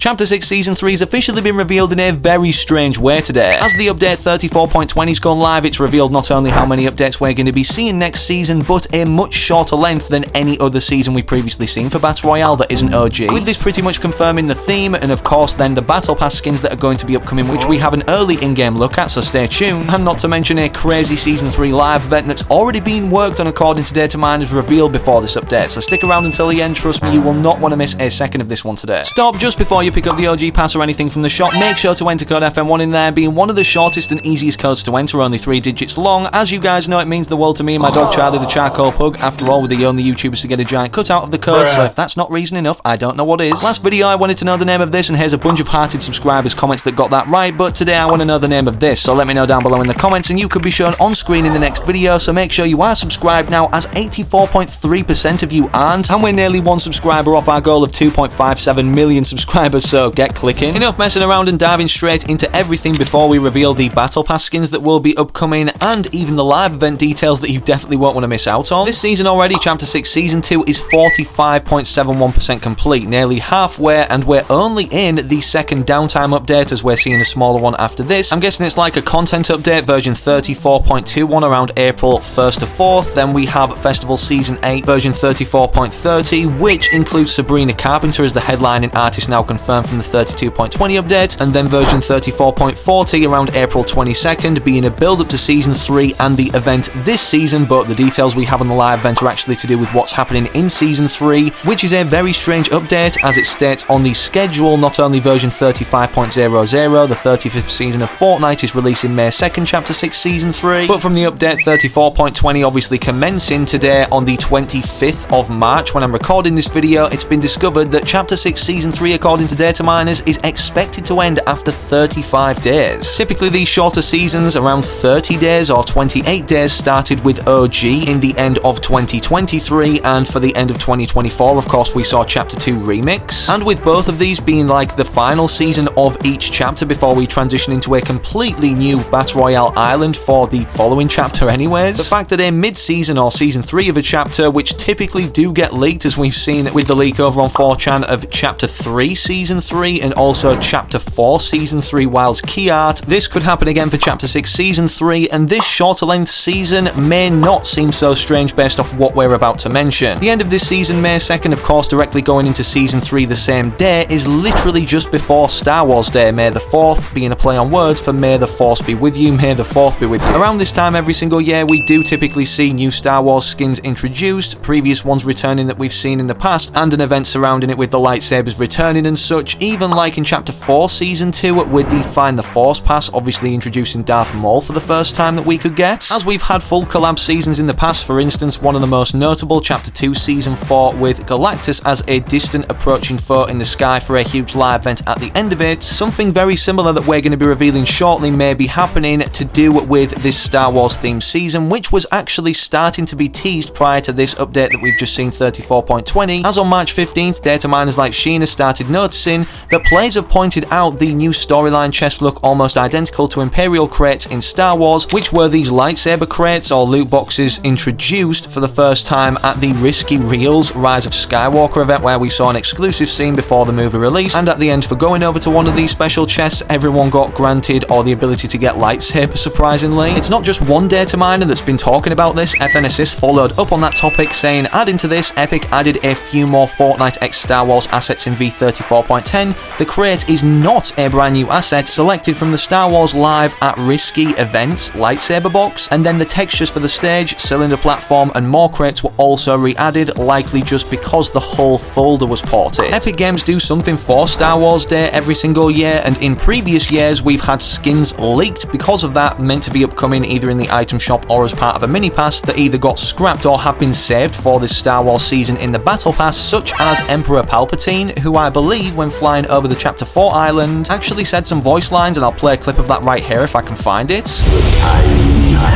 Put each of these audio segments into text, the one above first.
Chapter 6 Season 3 has officially been revealed in a very strange way today. As the update 34.20 has gone live, it's revealed not only how many updates we're going to be seeing next season, but a much shorter length than any other season we've previously seen for Battle Royale that isn't OG. With this pretty much confirming the theme, and of course then the Battle Pass skins that are going to be upcoming, which we have an early in-game look at, so stay tuned. And not to mention a crazy Season 3 live event that's already been worked on according to data miners revealed before this update, so stick around until the end, trust me, you will not want to miss a second of this one today. Stop just before you pick up the OG pass or anything from the shop, make sure to enter code FN1 in there, being one of the shortest and easiest codes to enter, only 3 digits long. As you guys know, it means the world to me and my dog Charlie the Charcoal Pug. After all, we're the only YouTubers to get a giant cutout of the code, so if that's not reason enough, I don't know what is. Last video I wanted to know the name of this, and here's a bunch of hearted subscribers comments that got that right, but today I want to know the name of this, so let me know down below in the comments and you could be shown on screen in the next video, so make sure you are subscribed now, as 84.3% of you aren't, and we're nearly 1 subscriber off our goal of 2.57 million subscribers, so get clicking. Enough messing around and diving straight into everything before we reveal the Battle Pass skins that will be upcoming, and even the live event details that you definitely won't want to miss out on. This season already, Chapter 6 Season 2 is 45.71% complete, nearly halfway, and we're only in the second downtime update as we're seeing a smaller one after this. I'm guessing it's like a content update, version 34.21 around April 1st to 4th. Then we have Festival Season 8, version 34.30, which includes Sabrina Carpenter as the headlining artist now confirmed from the 32.20 update, and then version 34.40 around April 22nd, being a build up to Season 3 and the event this season, but the details we have on the live event are actually to do with what's happening in Season 3, which is a very strange update as it states on the schedule not only version 35.00, the 35th season of Fortnite is releasing May 2nd, Chapter 6 Season 3, but from the update 34.20 obviously commencing today on the 25th of March when I'm recording this video, it's been discovered that Chapter 6 Season 3, according to data miners, is expected to end after 35 days. Typically these shorter seasons, around 30 days or 28 days, started with OG in the end of 2023, and for the end of 2024 of course we saw Chapter 2 Remix, and with both of these being like the final season of each chapter before we transition into a completely new Battle Royale island for the following chapter anyways, the fact that a mid-season or Season 3 of a chapter, which typically do get leaked as we've seen with the leak over on 4chan of Chapter 3 Season 3 and also Chapter 4 Season 3 Wild's key art, this could happen again for Chapter 6 Season 3, and this shorter length season may not seem so strange based off what we're about to mention. The end of this season, May 2nd, of course directly going into Season 3 the same day, is literally just before Star Wars Day, May the 4th, being a play on words for May the Force be with you, May the 4th be with you. Around this time every single year we do typically see new Star Wars skins introduced, previous ones returning that we've seen in the past, and an event surrounding it with the lightsabers returning and such, even like in Chapter 4 Season 2 with the Find the Force pass, obviously introducing Darth Maul for the first time that we could get. As we've had full collab seasons in the past, for instance one of the most notable, Chapter 2 Season 4 with Galactus as a distant approaching foe in the sky for a huge live event at the end of it. Something very similar that we're going to be revealing shortly may be happening to do with this Star Wars themed season, which was actually starting to be teased prior to this update that we've just seen 34.20, as on March 15th data miners like Sheena started noticing that players have pointed out the new storyline chests look almost identical to Imperial crates in Star Wars, which were these lightsaber crates or loot boxes introduced for the first time at the Risky Reels Rise of Skywalker event, where we saw an exclusive scene before the movie release, and at the end for going over to one of these special chests everyone got granted or the ability to get lightsabers, surprisingly. It's not just one data miner that's been talking about this. FN Assist followed up on that topic saying, adding to this, Epic added a few more Fortnite x Star Wars assets in V34.10. The crate is not a brand new asset selected from the Star Wars Live at Risky events lightsaber box, and then the textures for the stage, cylinder platform and more crates were also re-added, likely just because the whole folder was ported. Epic Games do something for Star Wars Day every single year, and in previous years we've had skins leaked because of that, meant to be upcoming either in the item shop or as part of a mini pass that either got scrapped or have been saved for this Star Wars season in the Battle Pass, such as Emperor Palpatine, who I believe when flying over the Chapter 4 island actually said some voice lines, and I'll play a clip of that right here if I can find it. The time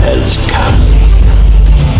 has come.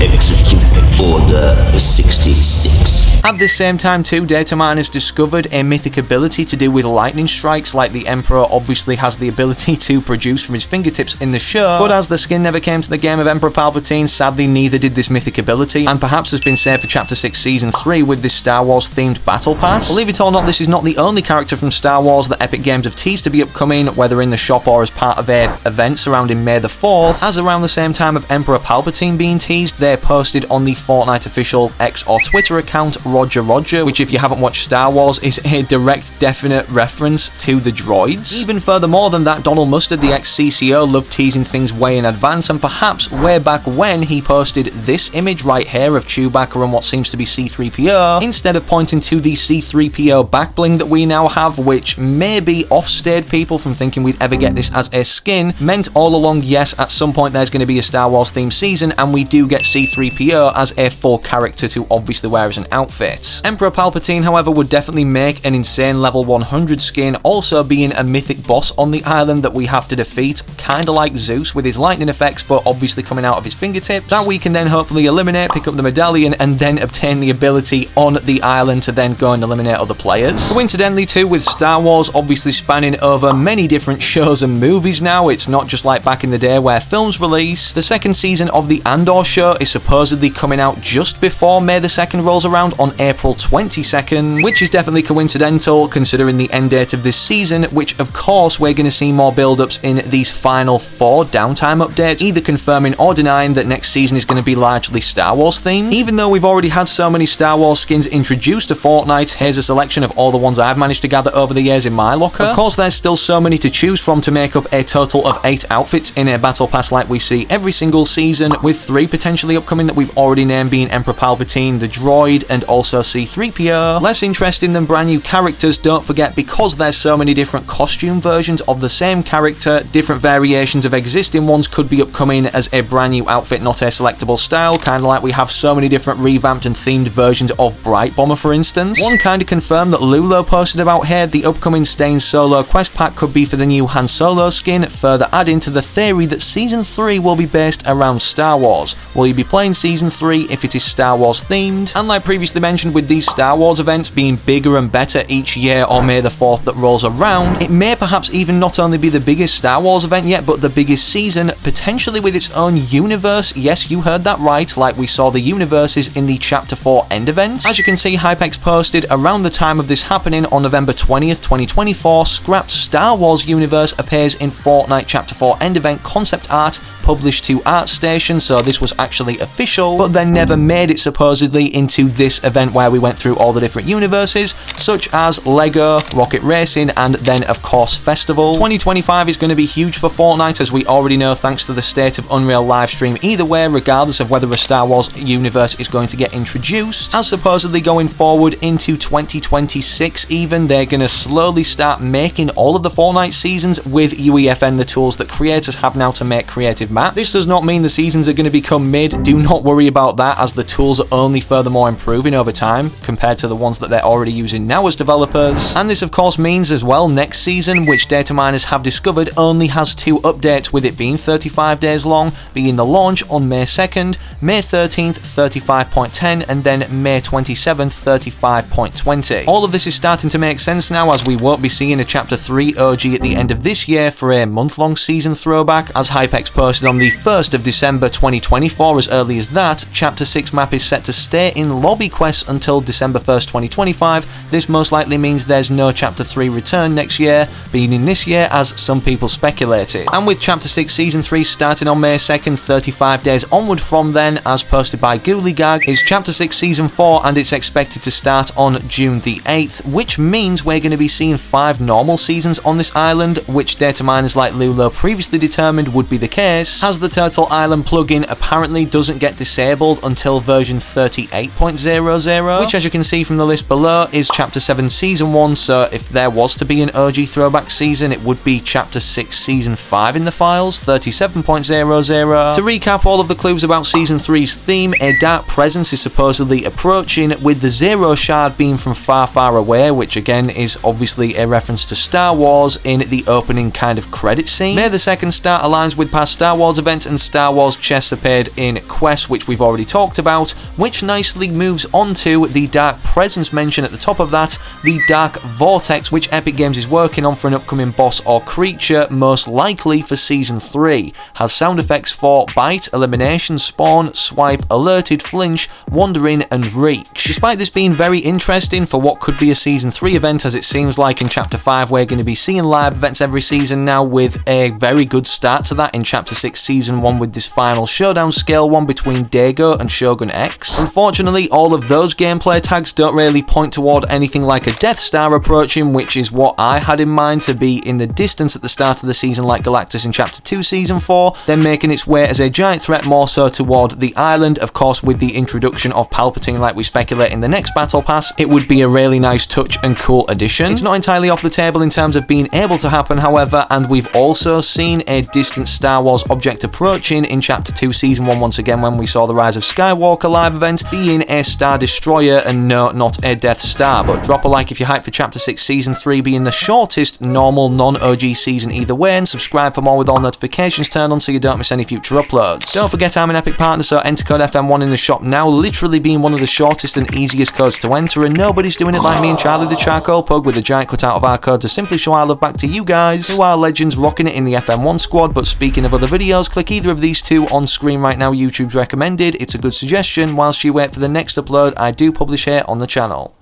Execute Order 66. At this same time too, data miners discovered a mythic ability to do with lightning strikes, like the Emperor obviously has the ability to produce from his fingertips in the show, but as the skin never came to the game of Emperor Palpatine, sadly neither did this mythic ability, and perhaps has been saved for Chapter 6 Season 3 with this Star Wars themed Battle Pass. Believe it or not, this is not the only character from Star Wars that Epic Games have teased to be upcoming, whether in the shop or as part of a event surrounding May the 4th. As around the same time of Emperor Palpatine being teased, they posted on the Fortnite official X or Twitter account Roger, which if you haven't watched Star Wars is a direct definite reference to the droids. Even furthermore than that, Donald Mustard, the ex-CCO, loved teasing things way in advance, and perhaps way back when he posted this image right here of Chewbacca and what seems to be C-3PO, instead of pointing to the C-3PO back bling that we now have, which maybe offsteered people from thinking we'd ever get this as a skin, meant all along, yes, at some point there's going to be a Star Wars themed season, and we do get C-3PO as a full character to obviously wear as an outfit. Emperor Palpatine, however, would definitely make an insane level 100 skin, also being a mythic boss on the island that we have to defeat, kinda like Zeus with his lightning effects, but obviously coming out of his fingertips, that we can then hopefully eliminate, pick up the medallion, and then obtain the ability on the island to then go and eliminate other players. Coincidentally too, with Star Wars obviously spanning over many different shows and movies now, it's not just like back in the day where films release. The second season of the Andor show is supposedly coming out just before May the 2nd rolls around on April 22nd, which is definitely coincidental considering the end date of this season, which of course we're going to see more build-ups in these final 4 downtime updates, either confirming or denying that next season is going to be largely Star Wars themed. Even though we've already had so many Star Wars skins introduced to Fortnite, here's a selection of all the ones I've managed to gather over the years in my locker. Of course there's still so many to choose from to make up a total of 8 outfits in a battle pass like we see every single season, with 3 potentially upcoming that we've already named being Emperor Palpatine, the droid, and also C-3PO. Less interesting than brand new characters, don't forget, because there's so many different costume versions of the same character, different variations of existing ones could be upcoming as a brand new outfit, not a selectable style, kinda like we have so many different revamped and themed versions of Bright Bomber for instance. One kinda confirmed that Lulo posted about here, the upcoming Stain Solo quest pack could be for the new Han Solo skin, further adding to the theory that Season 3 will be based around Star Wars. Will you be playing Season 3 if it is Star Wars themed? And like previously mentioned, with these Star Wars events being bigger and better each year or May the 4th that rolls around, it may perhaps even not only be the biggest Star Wars event yet, but the biggest season, potentially with its own universe. Yes, you heard that right, like we saw the universes in the Chapter 4 end event. As you can see, Hypex posted around the time of this happening on November 20th, 2024, scrapped Star Wars universe appears in Fortnite Chapter 4 end event concept art published to ArtStation, so this was actually official, but then never made it supposedly into this event where we went through all the different universes, such as Lego, Rocket Racing, and then of course Festival. 2025 is going to be huge for Fortnite, as we already know thanks to the State of Unreal livestream either way, regardless of whether a Star Wars universe is going to get introduced. As supposedly going forward into 2026 even, they're going to slowly start making all of the Fortnite seasons with UEFN, the tools that creators have now to make creative maps. This does not mean the seasons are going to become mid, do not worry about that, as the tools are only furthermore improving over time compared to the ones that they're already using now as developers. And this of course means as well next season, which data miners have discovered only has 2 updates, with it being 35 days long, being the launch on May 2nd, May 13th 35.10, and then May 27th 35.20. All of this is starting to make sense now, as we won't be seeing a Chapter 3 OG at the end of this year for a month-long season throwback, as Hypex posted on the 1st of December 2024. As early as that, Chapter 6 map is set to stay in lobby quests until December 1st 2025. This most likely means there's no Chapter 3 return next year, being in this year as some people speculated. And with Chapter 6 Season 3 starting on May 2nd, 35 days onward from then, as posted by Ghouligag, is Chapter 6 Season 4, and it's expected to start on June the 8th, which means we're going to be seeing 5 normal seasons on this island, which data miners like Lulo previously determined would be the case, as the Turtle Island plugin apparently doesn't get disabled until version 38.00, which as you can see from the list below is Chapter 7 Season 1, so if there was to be an OG throwback season, it would be Chapter 6 Season 5 in the files, 37.00. To recap all of the clues about Season 3's theme, a dark presence is supposedly approaching, with the Zero Shard being from far, far away, which again is obviously a reference to Star Wars in the opening kind of credit scene. May the 2nd start aligns with past Star Wars events, and Star Wars chests appeared in Quest, which we've already talked about, which nicely moves on to the Dark Presence mention at the top of that, the Dark Vortex, which Epic Games is working on for an upcoming boss or creature, most likely for Season 3. Has sound effects for bite, elimination, spawn, swipe, alerted, flinch, wandering, and reach. Despite this being very interesting for what could be a Season 3 event, as it seems like in Chapter 5 we're going to be seeing live events every season now, with a very good start to that in Chapter 6 Season 1 with this final showdown scale one between Dago and Shogun X. Unfortunately, all of those gameplay tags don't really point toward anything like a Death Star approaching, which is what I had in mind to be in the distance at the start of the season like Galactus in Chapter 2 Season 4, then making its way as a giant threat more so toward the island. Of course, with the introduction of Palpatine like we speculate in the next Battle Pass, it would be a really nice touch and cool addition. It's not entirely off the table in terms of being able to happen, however, and we've also seen a distant Star Wars object approaching in Chapter 2 Season 1 once again when we saw the Rise of Skywalker live event being a Star Destroyer and no, not a Death Star. But drop a like if you're hyped for Chapter 6 Season 3 being the shortest normal non-OG season either way, and subscribe for more with all notifications turned on so you don't miss any future uploads. Don't forget I'm an Epic partner, so enter code FM1 in the shop now, literally being one of the shortest and easiest codes to enter, and nobody's doing it like me and Charlie the Charcoal Pug with a giant cutout of our code to simply show our love back to you guys, who are legends rocking it in the FM1 squad. But speaking of other videos, click either of these two on screen right now, YouTube's recommended. It's a good suggestion whilst you wait for the next upload I do publish here on the channel.